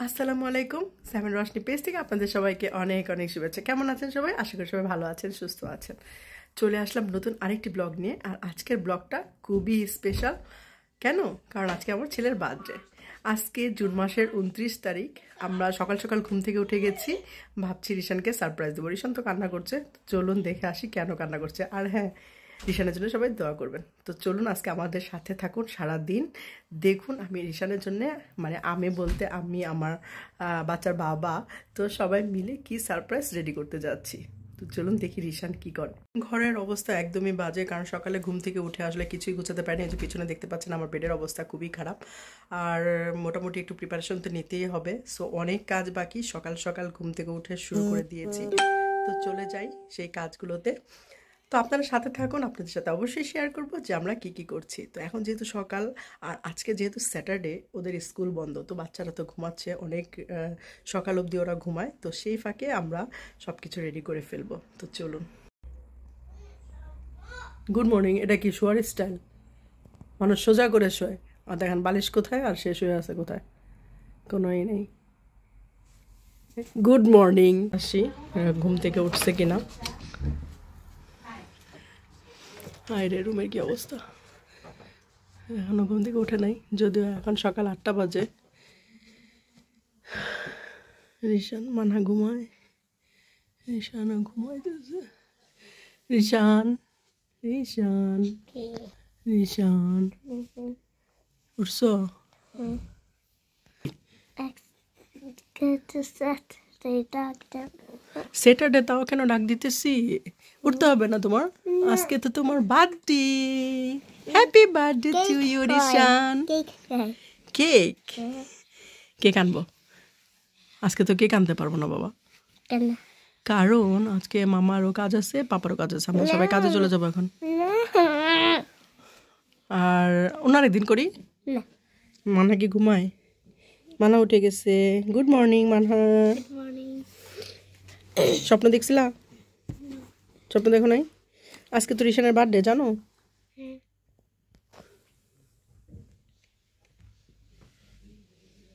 আসসালামু আলাইকুম। Seven Roshni page থেকে আপনাদের সবাইকে অনেক অনেক শুভেচ্ছা। কেমন আছেন সবাই? আশা করি সবাই ভালো আছেন, সুস্থ আছেন। চলে আসলাম নতুন আরেকটি ব্লগ নিয়ে। আর আজকের ব্লগটা খুবই স্পেশাল। কেন? কারণ আজকে আমার ছেলের বার্থডে। আজকে জুন মাসের 29 তারিখ। আমরা সকাল সকাল ঘুম থেকে উঠে গেছি, ভাবছি রিশানকে সারপ্রাইজ দেবো। রিশান তো কান্না করছে, চলুন দেখে আসি কেন কান্না করছে। আর হ্যাঁ, রিশানের জন্য সবাই দোয়া করবেন। তো চলুন আজকে আমাদের সাথে থাকুন সারা দিন, দেখুন আমি রিশানের জন্য, মানে আমি বলতে আমি আমার বাচ্চার বাবা, তো সবাই মিলে কি সারপ্রাইজ রেডি করতে যাচ্ছি। তো চলুন দেখি রিশান কি করে। ঘরের অবস্থা একদমই বাজে, কারণ সকালে ঘুম থেকে উঠে আসলে কিছুই গুছাতে পারিনি। এই যে পিছনে দেখতে পাচ্ছেন আমার বেডের অবস্থা খুবই খারাপ। আর মোটামুটি একটু প্রিপারেশন তো নিতেই হবে, সো অনেক কাজ বাকি। সকাল সকাল ঘুম থেকে উঠে শুরু করে দিয়েছি, তো চলে যাই সেই কাজগুলোতে। তো আপনারা সাথে থাকুন, আপনাদের সাথে অবশ্যই শেয়ার করব যে আমরা কি কি করছি। তো এখন যেহেতু সকাল, আর আজকে যেহেতু স্যাটারডে, ওদের স্কুল বন্ধ, তো বাচ্চারা তো ঘুমাচ্ছে, অনেক সকাল অবধি ওরা ঘুমায়। তো সেই ফাঁকে আমরা সব কিছু রেডি করে ফেলবো। তো চলুন। Good morning. এটা কি শোয়ার স্টাইল? মানুষ সোজা করে শোয়, আর দেখেন বালিশ কোথায় আর সে শুয়ে আছে কোথায়, কোনোই নেই। Good morning. আসি ঘুম থেকে উঠছে কিনা। আরে রুমের কি অবস্থা, এখনো ঘুম থেকে উঠে নাই, যদিও এখন সকাল 8টা বাজে। রিশান মানহা ঘুমায়, রিশানও ঘুমাইতেছে। রিশান, রিশান, রিশান, উঠছো? স্যাটারডে তাও কেন ডাক দিতেছি? উঠতে হবে না তোমার? আজকে তো তোমার birthday. Happy birthday to you Rishan. Cake? Cake আনবো? আজকে তো কেক আনতে পারবো না বাবা, কারণ আজকে মামারও কাজ আছে, পাপারও কাজ আছে, আমরা সবাই কাজে চলে যাবো এখন। আর ওনার একদিন করি। মানহা কি ঘুমায়? মানহা উঠে গেছে। Good morning Manha. স্বপ্ন দেখছিলা? স্বপ্ন দেখো নাই? আজকে তো রিশানের বার্থডে, জানো?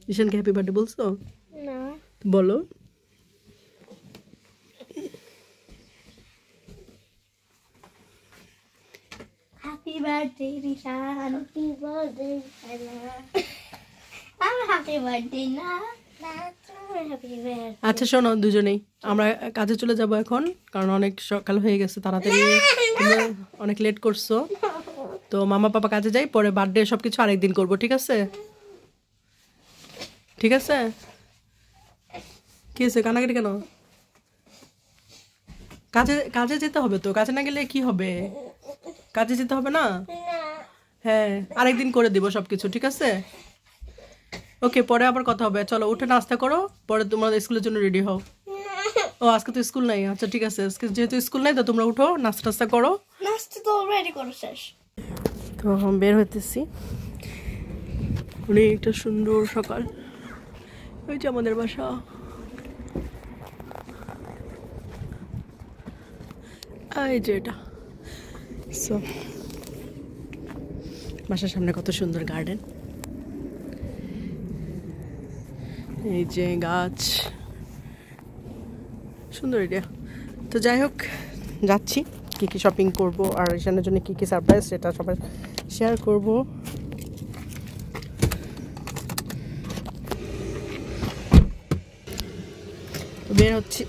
রিশানকে হ্যাপি বার্থডে বলছো? বলো। Happy birthday, Rishan. Happy birthday, Ella. I'm happy birthday now. Happy birthday. আচ্ছা শোনো, দুজনেই আমরা কাজে চলে যাব এখন, কারণ অনেক সকাল হয়ে গেছে, তাড়াতাড়ি তুমি অনেক লেট করছো। তো মামা পাপা কাজে যাই, পরে বার্থডে সব কিছু আরেকদিন করবো, ঠিক আছে? ঠিক আছে। কি হয়েছে, কানাকাটি কেন? কাজে কাজে যেতে হবে তো, কাজে না গেলে কি হবে? কাজে যেতে হবে না? হ্যাঁ, আরেকদিন করে দিব সব কিছু, ঠিক আছে? ওকে, পরে আবার কথা হবে। চলো উঠে নাস্তা করো, পরে তোমরা স্কুলের জন্য রেডি হও। ও আজকে তো স্কুল নাই, আচ্ছা ঠিক আছে, আজকে যেহেতু স্কুল নাই তো তোমরা উঠো, নাস্তা টাস্তা করো। নাস্তা তো অলরেডি করো শেষ। তো বের হইতেছি। অনেকটা সুন্দর সকাল। ওই যে আমাদের বাসা। এই যে এটা, সো বাসার সামনে কত সুন্দর গার্ডেন, এই যে গাছ, সুন্দর এরিয়া। তো যাই হোক, যাচ্ছি, কী কী শপিং করবো আর রিশানের জন্য কী কী সারপ্রাইজ সেটা সবাই শেয়ার করবো। বের হচ্ছি।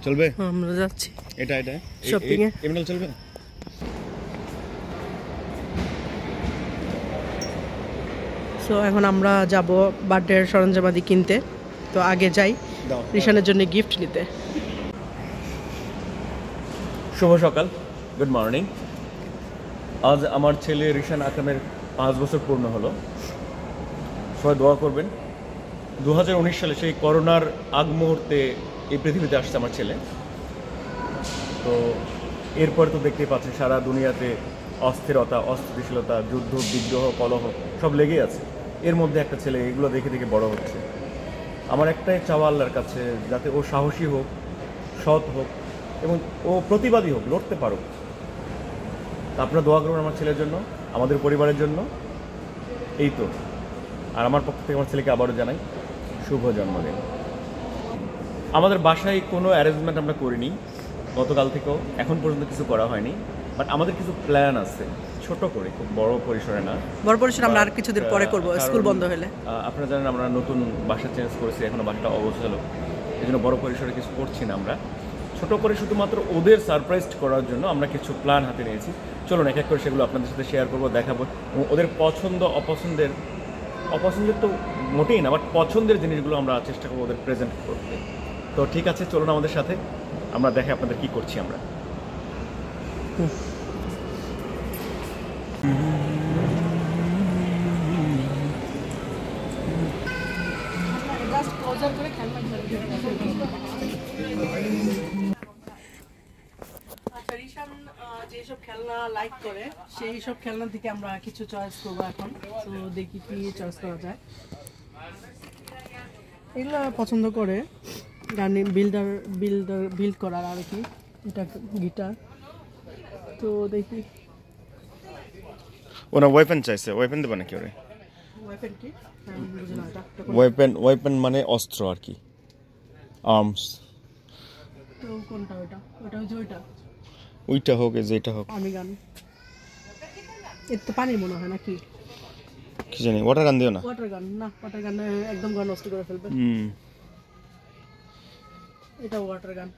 চলবে? আমরা যাচ্ছি এটা এটা শপিং এ। এমনি চলবে? সো এখন আমরা যাব বার্থডের সরঞ্জামাদি কিনতে। তো আগে যাই রিশানের জন্য গিফট নিতে। শুভ সকাল, গুড মর্নিং। আজ আমার ছেলে রিশান আকরামের 5 বছর পূর্ণ হলো। সবাই দোয়া করবেন। 2019 সালে সেই করোনার আগ মুহূর্তে এই পৃথিবীতে আসছে আমার ছেলে। তো এরপরে তো দেখতেই পাচ্ছেন সারা দুনিয়াতে অস্থিরতা, অস্থিতিশীলতা, যুদ্ধ, বিদ্রোহ, কলহ সব লেগেই আছে। এর মধ্যে একটা ছেলে এগুলো দেখে দেখে বড় হচ্ছে। আমার একটাই চাওয়া আল্লাহর কাছে, যাতে ও সাহসী হোক, সৎ হোক এবং ও প্রতিবাদী হোক, লড়তে পারুক। তা আপনারা দোয়া করবেন আমার ছেলের জন্য, আমাদের পরিবারের জন্য। এই তো। আর আমার পক্ষ থেকে আমার ছেলেকে আবারও জানাই শুভ জন্মদিন। আমাদের বাসায় কোনো অ্যারেঞ্জমেন্ট আমরা করিনি গতকাল থেকেও, এখন পর্যন্ত কিছু করা হয়নি। বাট আমাদের কিছু প্ল্যান আছে, ছোট করে, খুব বড় পরিসরে না। বড় পরিসরে আমরা আর কিছুদিন পরে করব, স্কুল বন্ধ হলে। আপনারা জানেন আমরা নতুন বাসা চেঞ্জ করেছি, এখনো বাসাটা অগোছালো, এই জন্য বড় পরিসরে কিছু করছি না। আমরা ছোট করে শুধুমাত্র ওদের সারপ্রাইজ করার জন্য আমরা কিছু প্ল্যান হাতে নিয়েছি। চলুন এক এক করে সেগুলো আপনাদের সাথে শেয়ার করবো, দেখাবো, এবং ওদের পছন্দ অপছন্দের তো মোটেই না, বাট পছন্দের জিনিসগুলো আমরা চেষ্টা করবো ওদের প্রেজেন্ট করতে। তো ঠিক আছে, চলুন আমাদের সাথে, আমরা দেখাই আপনাদের কি করছি আমরা। যেসব খেলনা লাইক করে সেই সব খেলনা থেকে আমরা কিছু চয়েস করবো এখন। তো দেখি কি চয়েস করা যায়। এগুলো পছন্দ করে গানি বিল্ড করার আর কি, এটা গিটার। তো দেখি ওনা ওয়েপন চাইছে, ওয়েপন দেবে নাকি ওরে? ওয়েপন কি? ওয়েপন মানে অস্ত্র আর কি, আর্মস। তো কোনটা? ওটা হচ্ছে ওইটা হোক, যেটা হোক। আমি গান এর তো পানির মনে হয় নাকি, কি জানি। ওয়াটার গান দিও না। ওয়াটার গান একদম গান নষ্ট করে ফেলবে। এটা ওয়াটার গান।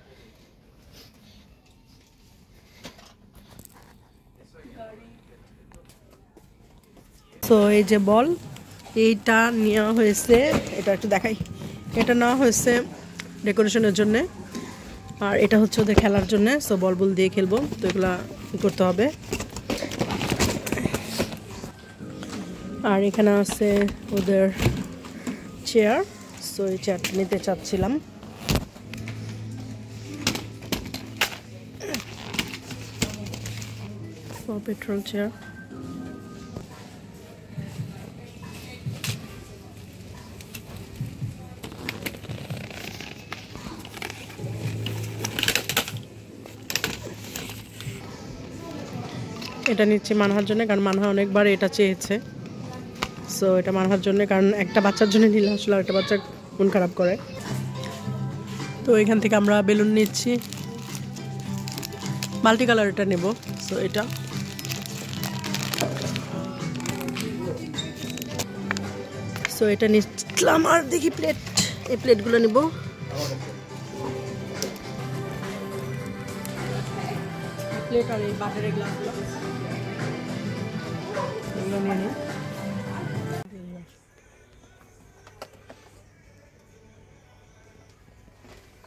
তো এই যে বল, এইটা নেওয়া হয়েছে, এটা একটু দেখাই। এটা নেওয়া হয়েছে ডেকোরেশনের জন্য, আর এটা হচ্ছে ওদের খেলার জন্য। সো বল দিয়ে খেলবো, তো এগুলা করতে হবে। আর এখানে আছে ওদের চেয়ার, সো এই চেয়ারটা নিতে চাচ্ছিলাম। Petrol chair. এটা নিচ্ছি মানহার জন্য, কারণ মানহা অনেকবার এটা চেয়েছে। সো এটা মানহার জন্য, কারণ একটা বাচ্চার জন্য নিলে আসলে একটা বাচ্চা মন খারাপ করে। তো এখান থেকে আমরা বেলুন নিচ্ছি, মাল্টি কালার এটা নেব। সো এটা নিচ্ছিলাম। আর দেখি এই প্লেটগুলো নেব। প্লেট আর এই বাটারের গ্লাসগুলো এগুলো নিয়ে নিই।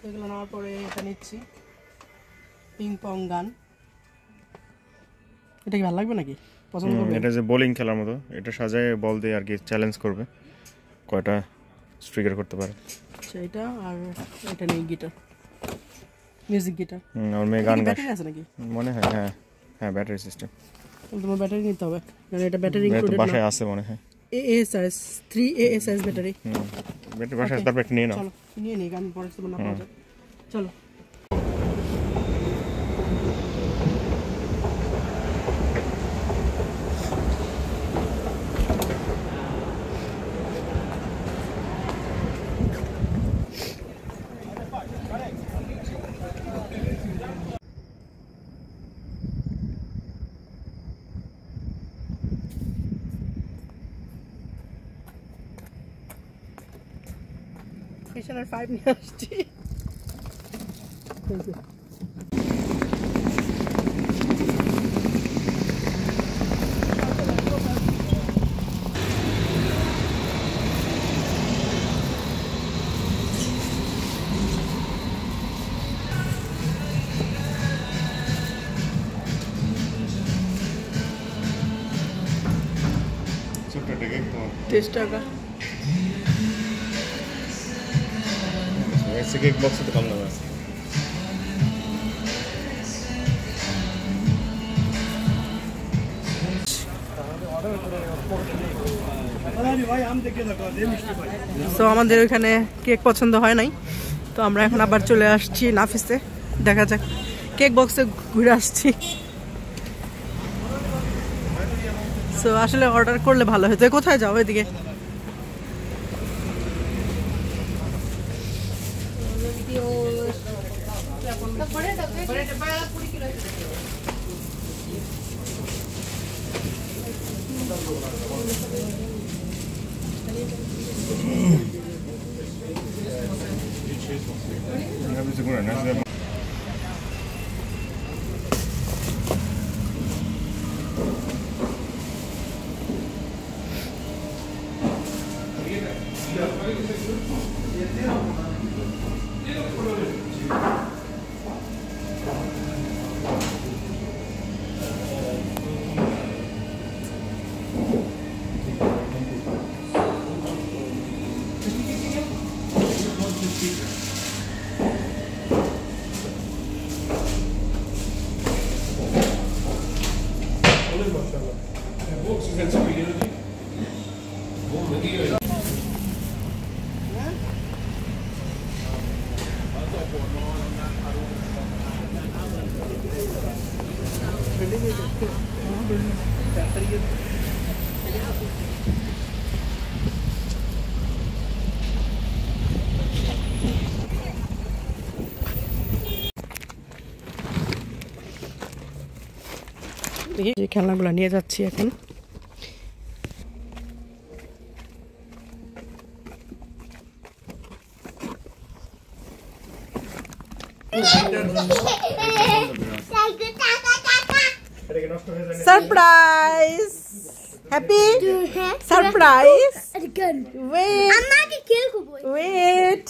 এগুলো নেওয়ার পরে এটা নিচ্ছি পিং পং গান। এটা কি ভালো লাগবে নাকি? পছন্দ করবে? এটা যে বোলিং খেলার মতো, এটা সাজায় বল দিয়ে আর কি চ্যালেঞ্জ করবে কয়টা স্ট্রিকার করতে পারে সেটা। আর এটা নেই গিটার, মিউজিক গিটার। আর মেয়ে গান ব্যাটারি আছে নাকি মনে হয়? হ্যাঁ ব্যাটারি সিস্টেম। তোমার ব্যাটারি নিতে হবে, কারণ এটা ব্যাটারি ইনক্লুডেড না। বাসায় আছে মনে হয়, AASIS 3 AASIS ব্যাটারি। ব্যাটারি বাসায়, তারপর একটা নিয়ে নাও। চলো নিয়ে নিই, গান পরে তোমার না পাওয়া যায়। চলো। মিশনের 5 নিয়ে আসছি। $30 টাকা। ऐसे केक बॉक्स तो कम लगा। সো আমাদের ওইখানে কেক পছন্দ হয় নাই, তো আমরা এখন আবার চলে আসছি নাফিসে। দেখা যাক, কেক বক্সে ঘুরে আসছি। সো আসলে অর্ডার করলে ভালো হতো। কোথায় যাও? এদিকে যে খেলনাগুলো নিয়ে যাচ্ছি এখন। সারপ্রাইজ! Happy surprise! ওয়েট,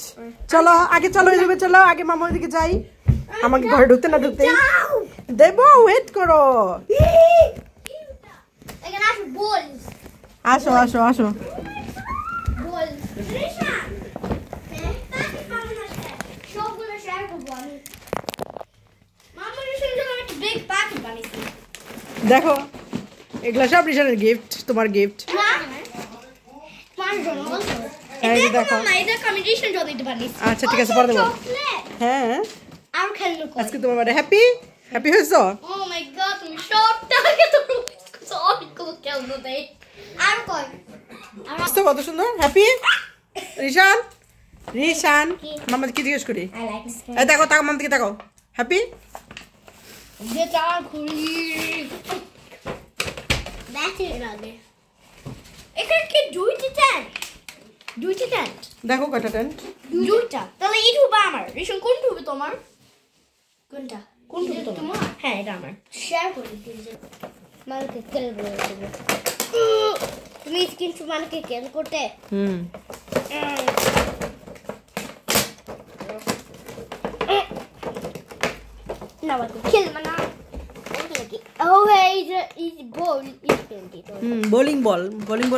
চলো আগে, চলো এদিকে চলো আগে, মামা ওইদিকে যাই। আমাকে ঘরে ঢুকতে না ঢুকতে দেবো, ওয়েট করো। আসো আসো আসো। দেখো, এগুলা সব রিশানের গিফট, তোমার গিফট। দেখো, আচ্ছা ঠিক আছে, পরে দেবো। হ্যাঁ, আজকে তোমার বার্থডে। হ্যাপি হ্যাপি হয়েছো? কত সুন্দর। হ্যাপি রিশান, রিশান মামা কি জিজ্ঞেস করি? দেখো, তাও মামা দিকে দেখো। হ্যাপি দেখো কয়টা টেন্ট? দুইটা। তাহলে এই টুবা আমার। রিশন কোন টুবে তোমার? কোনটা? কোন টুবে তোমার? হ্যাঁ, এটা আমার। শেয়ার করে দিও। মালকে কেল বলে দেব। তুমি কিন্তু মালকে কেল করতে। না বাবা, খেল মানা। বোলিং বল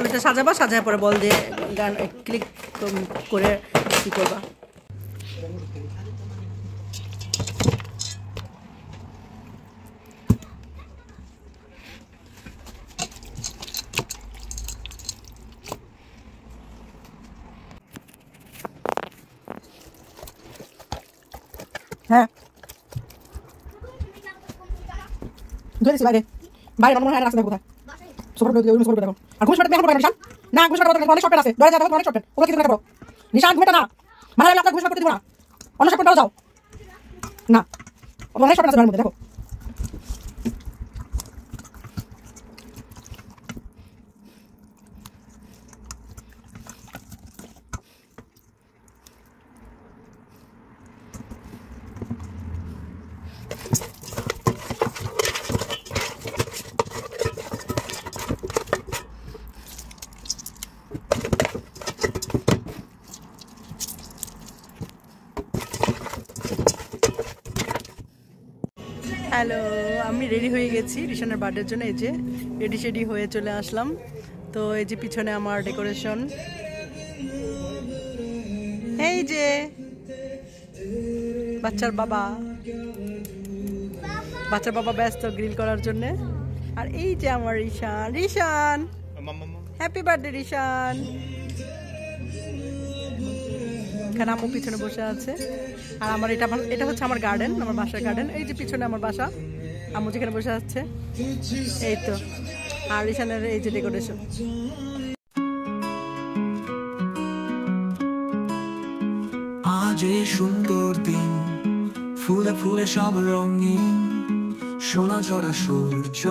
এটা সাজাবা, সাজায় পরে বল দিয়ে গান ক্লিক করে কি করবা। হ্যাঁ, বাইরে বাইরে মনে হয় রাস্তা দেখো কোথায়। সুপার দেখো। আর ঘুষ দেখো নিশান, না ঘুষ অনেক শর্ট আছে, ধরে যাও অনেক শর্ট। ওকে কিছু না করো নিশান, ঘুমটা না মানে আমি আপনার ঘুষ করতে দিব না, অন্য শর্ট যাও না, অনেক শর্ট আছে মধ্যে দেখো। হ্যালো, আমি রেডি হয়ে গেছি রিশানের বার্থডের জন্য। এই যে রেডি হয়ে চলে আসলাম। তো এই যে পিছনে আমার ডেকোরেশন, এই যে বাচ্চার বাবা ব্যস্ত গ্রিল করার জন্য। আর এই যে আমার রিশান হ্যাপি বার্থডে রিশান। এখানে আম্মু পিছনে বসে আছে আর আমার এটা হচ্ছে আমার গার্ডেন, আমার বাসার গার্ডেন। এই যে পিছনে আমার বাসা, আম্মু যেখানে বসে আছে এই তো। আর রিশানের এই যে ডেকোরেশন। আজ এই সুন্দর দিন, ফুলে ফুলে সব রঙিন, সোনা ঝরা সূর্য,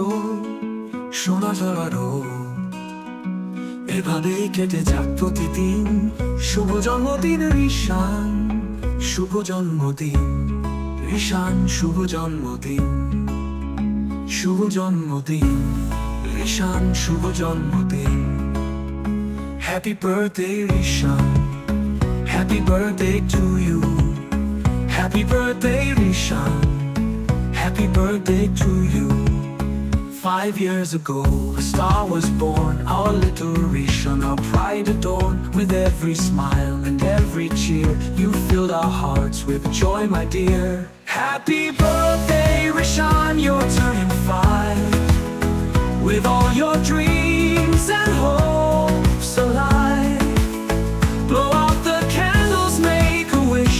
সোনা ঝরা রোদ, এভাবেই কেটে যাক প্রতিদিন। শুভ জন্মদিন রিশান, শুভ জন্মদিন রিশান, শুভ জন্মদিন, শুভ জন্মদিন রিশান, শুভ জন্মদিন। Happy birthday Rishan, happy birthday to you, happy birthday Rishan, happy birthday to you. 5 years ago a star was born, our little Rishan, our pride adorned. With every smile and every cheer, you filled our hearts with joy, my dear. Happy birthday Rishan, you're turning 5, with all your dreams and hopes alive. Blow out the candles, make a wish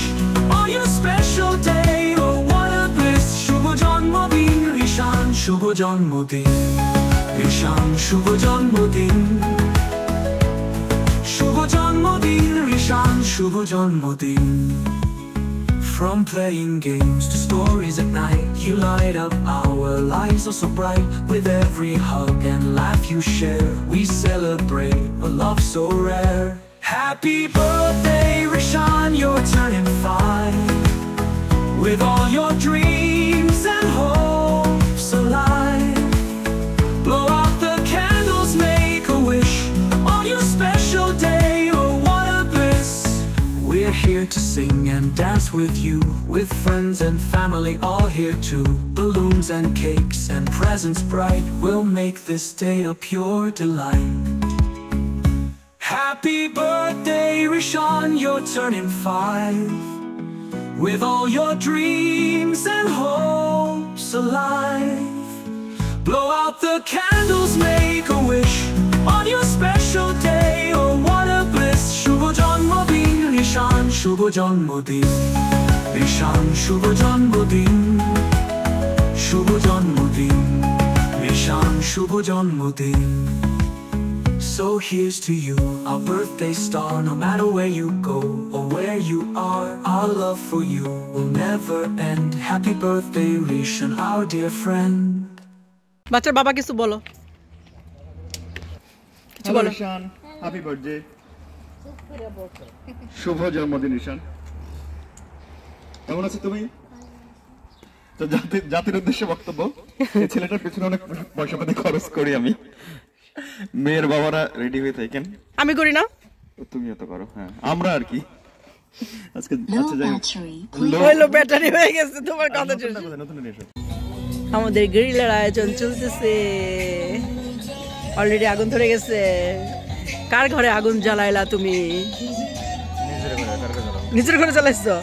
on your special day. Oh, what a bliss! Shubho Janmodin, Rishan, Shubho Janmodin, Rishan, Shubho Janmodin, Shubho Janmodin, Rishan, Shubho Janmodin. From playing games to stories at night, you light up our lives oh so bright. With every hug and laugh you share, we celebrate a love so rare. Happy birthday Rishan, you're turning 5, with all your dreams and hopes alive. Blow out the candles, make a wish on your special day. Oh, what a bliss! We're here to sing and dance with you, with friends and family all here too. Balloons and cakes and presents bright will make this day a pure delight. Happy birthday Rishan, you're turning 5, with all your dreams and hopes alive. Blow out the candles, make a wish on your special day. Oh, what a bliss! Shubho Janmodin Rishan, Shubho Janmodin, Rishan, Shubho Janmodin, Shubho Janmodin, Rishan, Shubho Janmodin. So here's to you, our birthday star. No matter where you go or where you are, our love for you will never end. Happy birthday Rishan, our dear friend. বাচ্চার বাবা কিছু বলো, কিছু বলো। Rishan, happy birthday, শুভ জন্মদিন রিশান। কেমন আছো তুমি? তো জাতির উদ্দেশ্যে বক্তব্য, এই ছেলেটার পিছনে অনেক পয়সা পাতি খরচ করি আমি। মেয়ের বাবারা রেডি হয়ে থাকেন, আমি করি না, তুমিও তো করো। হ্যাঁ, আমরা আর কি আজকে হলো ব্যাটারি হয়ে গেছে তোমার কথা শুনে। নতুন এসো, আমাদের গ্রিলের আয়োজন চলতেছে, অলরেডি আগুন ধরে গেছে। কার ঘরে আগুন জ্বালাইলা তুমি? নিজের ঘরে জ্বালাইছো?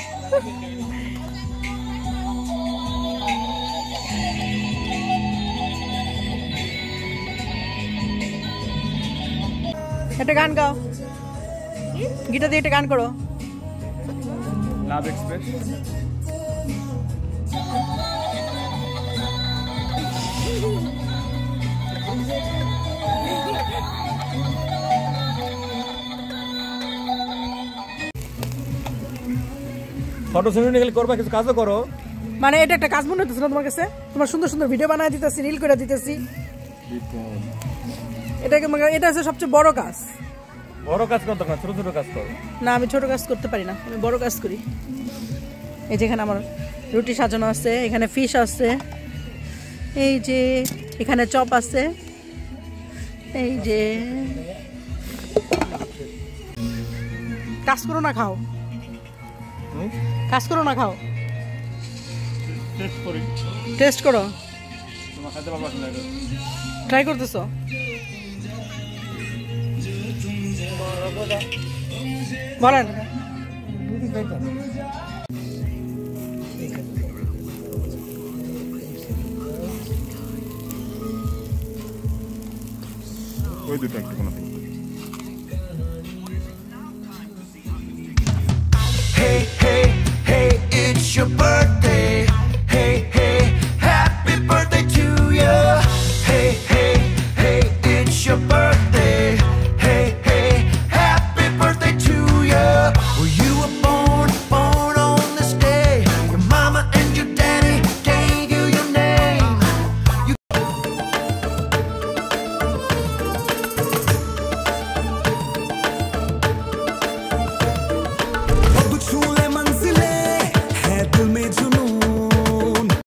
একটা গান গাও, গিটার দিয়ে একটা গান করো। লাভ এক্সপ্রেস। ফটো সেশন গেলে করবা, কিছু কাজও করো। মানে এটা একটা কাজ মনে হচ্ছে না তোমার কাছে? তোমার সুন্দর সুন্দর ভিডিও বানায় দিতেছি, রিল করে দিতেছি। এটা হচ্ছে সবচেয়ে বড় কাজ। বড় কাজ করতে না, ছোট ছোট কাজ করো। না, আমি ছোট কাজ করতে পারি না, আমি বড় কাজ করি। এই যেখানে আমার রুটি সাজানো আছে, এখানে ফিশ আছে, এই যে এখানে চপ আছে, এই যে কাজ করো না খাও, কাজ করো না খাও, টেস্ট করো। ট্রাই করতেছো? বলেন। ওই দুটো একটু কোনো your birthday.